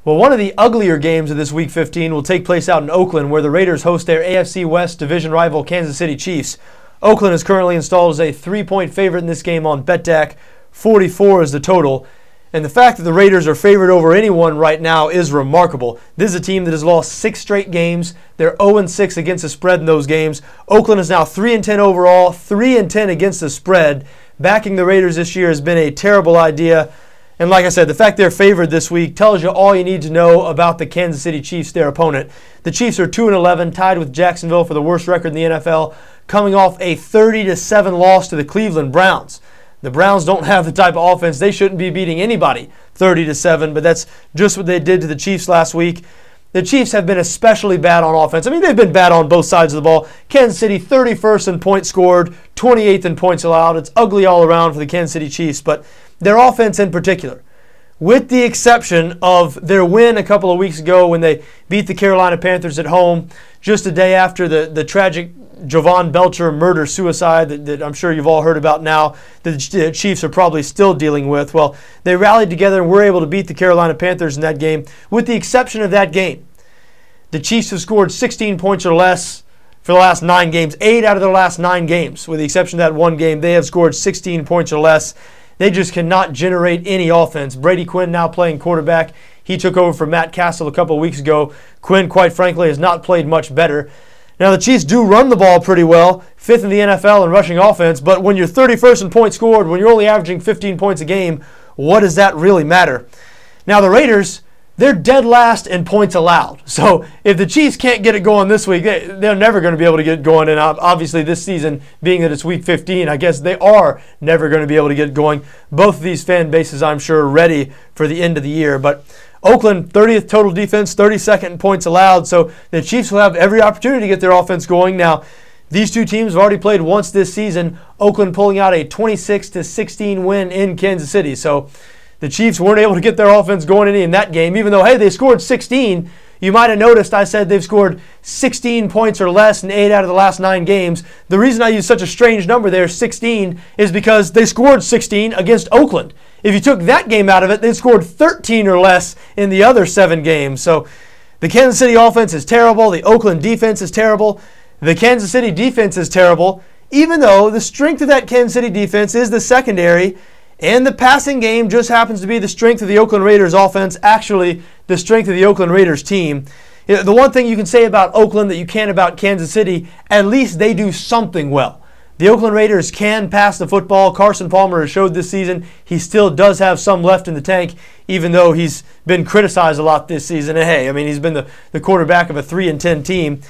Well, one of the uglier games of this Week 15 will take place out in Oakland, where the Raiders host their AFC West division rival Kansas City Chiefs. Oakland is currently installed as a 3-point favorite in this game on BETDAQ. 44 is the total. And the fact that the Raiders are favored over anyone right now is remarkable. This is a team that has lost 6 straight games. They're 0-6 against the spread in those games. Oakland is now 3-10 overall, 3-10 against the spread. Backing the Raiders this year has been a terrible idea. And like I said, the fact they're favored this week tells you all you need to know about the Kansas City Chiefs, their opponent. The Chiefs are 2-11, tied with Jacksonville for the worst record in the NFL, coming off a 30-7 loss to the Cleveland Browns. The Browns don't have the type of offense. They shouldn't be beating anybody 30-7, but that's just what they did to the Chiefs last week. The Chiefs have been especially bad on offense. I mean, they've been bad on both sides of the ball. Kansas City 31st in points scored, 28th in points allowed. It's ugly all around for the Kansas City Chiefs, but their offense in particular, with the exception of their win a couple of weeks ago when they beat the Carolina Panthers at home, just a day after the tragic Jovan Belcher murder-suicide that I'm sure you've all heard about now, that the Chiefs are probably still dealing with. Well, they rallied together and were able to beat the Carolina Panthers in that game. With the exception of that game, the Chiefs have scored 16 points or less for the last 9 games. 8 out of their last 9 games. With the exception of that one game, they have scored 16 points or less. They just cannot generate any offense. Brady Quinn now playing quarterback. He took over for Matt Castle a couple of weeks ago. Quinn, quite frankly, has not played much better. Now, the Chiefs do run the ball pretty well, 5th in the NFL in rushing offense, but when you're 31st in points scored, when you're only averaging 15 points a game, what does that really matter? Now, the Raiders, they're dead last in points allowed. So if the Chiefs can't get it going this week, they're never going to be able to get it going. And obviously this season, being that it's Week 15, I guess they are never going to be able to get it going. Both of these fan bases, I'm sure, are ready for the end of the year. But Oakland, 30th total defense, 32nd in points allowed. So the Chiefs will have every opportunity to get their offense going. Now, these two teams have already played once this season. Oakland pulling out a 26-16 win in Kansas City. So the Chiefs weren't able to get their offense going any in that game, even though, hey, they scored 16. You might have noticed I said they've scored 16 points or less in 8 out of the last 9 games. The reason I use such a strange number there, 16, is because they scored 16 against Oakland. If you took that game out of it, they scored 13 or less in the other 7 games. So the Kansas City offense is terrible. The Oakland defense is terrible. The Kansas City defense is terrible, even though the strength of that Kansas City defense is the secondary. And the passing game just happens to be the strength of the Oakland Raiders offense, actually the strength of the Oakland Raiders team. The one thing you can say about Oakland that you can about Kansas City, at least they do something well. The Oakland Raiders can pass the football. Carson Palmer has showed this season he still does have some left in the tank, even though he's been criticized a lot this season. And hey, I mean, he's been the quarterback of a 3-10 team.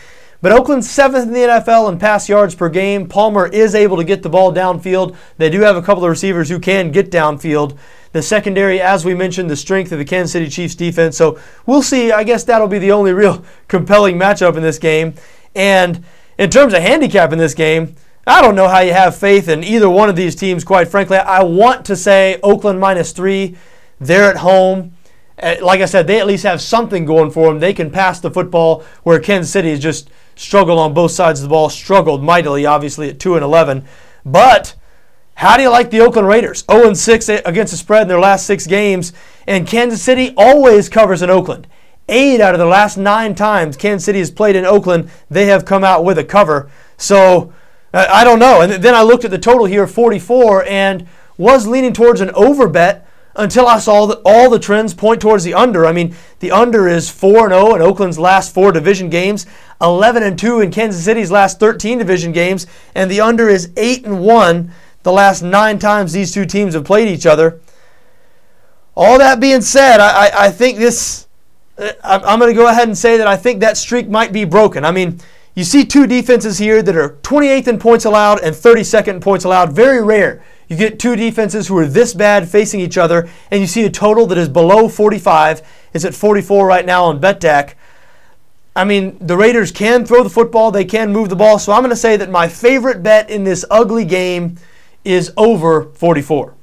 But Oakland's 7th in the NFL in pass yards per game. Palmer is able to get the ball downfield. They do have a couple of receivers who can get downfield. The secondary, as we mentioned, the strength of the Kansas City Chiefs defense. So we'll see. I guess that'll be the only real compelling matchup in this game. And in terms of handicap in this game, I don't know how you have faith in either one of these teams, quite frankly. I want to say Oakland -3. They're at home. Like I said, they at least have something going for them. They can pass the football, where Kansas City has just struggled on both sides of the ball, struggled mightily, obviously, at 2-11. But how do you like the Oakland Raiders? 0-6 against the spread in their last 6 games, and Kansas City always covers in Oakland. 8 out of the last 9 times Kansas City has played in Oakland, they have come out with a cover. So I don't know. And then I looked at the total here, 44, and was leaning towards an over bet until I saw that all the trends point towards the under. I mean, the under is 4-0 in Oakland's last 4 division games, 11-2 in Kansas City's last 13 division games, and the under is 8-1 the last 9 times these two teams have played each other. All that being said, I think this, I'm going to go ahead and say that I think that streak might be broken. I mean, you see two defenses here that are 28th in points allowed and 32nd in points allowed. Very rare. You get two defenses who are this bad facing each other, and you see a total that is below 45. It's at 44 right now on BETDAQ. I mean, the Raiders can throw the football. They can move the ball. So I'm going to say that my favorite bet in this ugly game is over 44.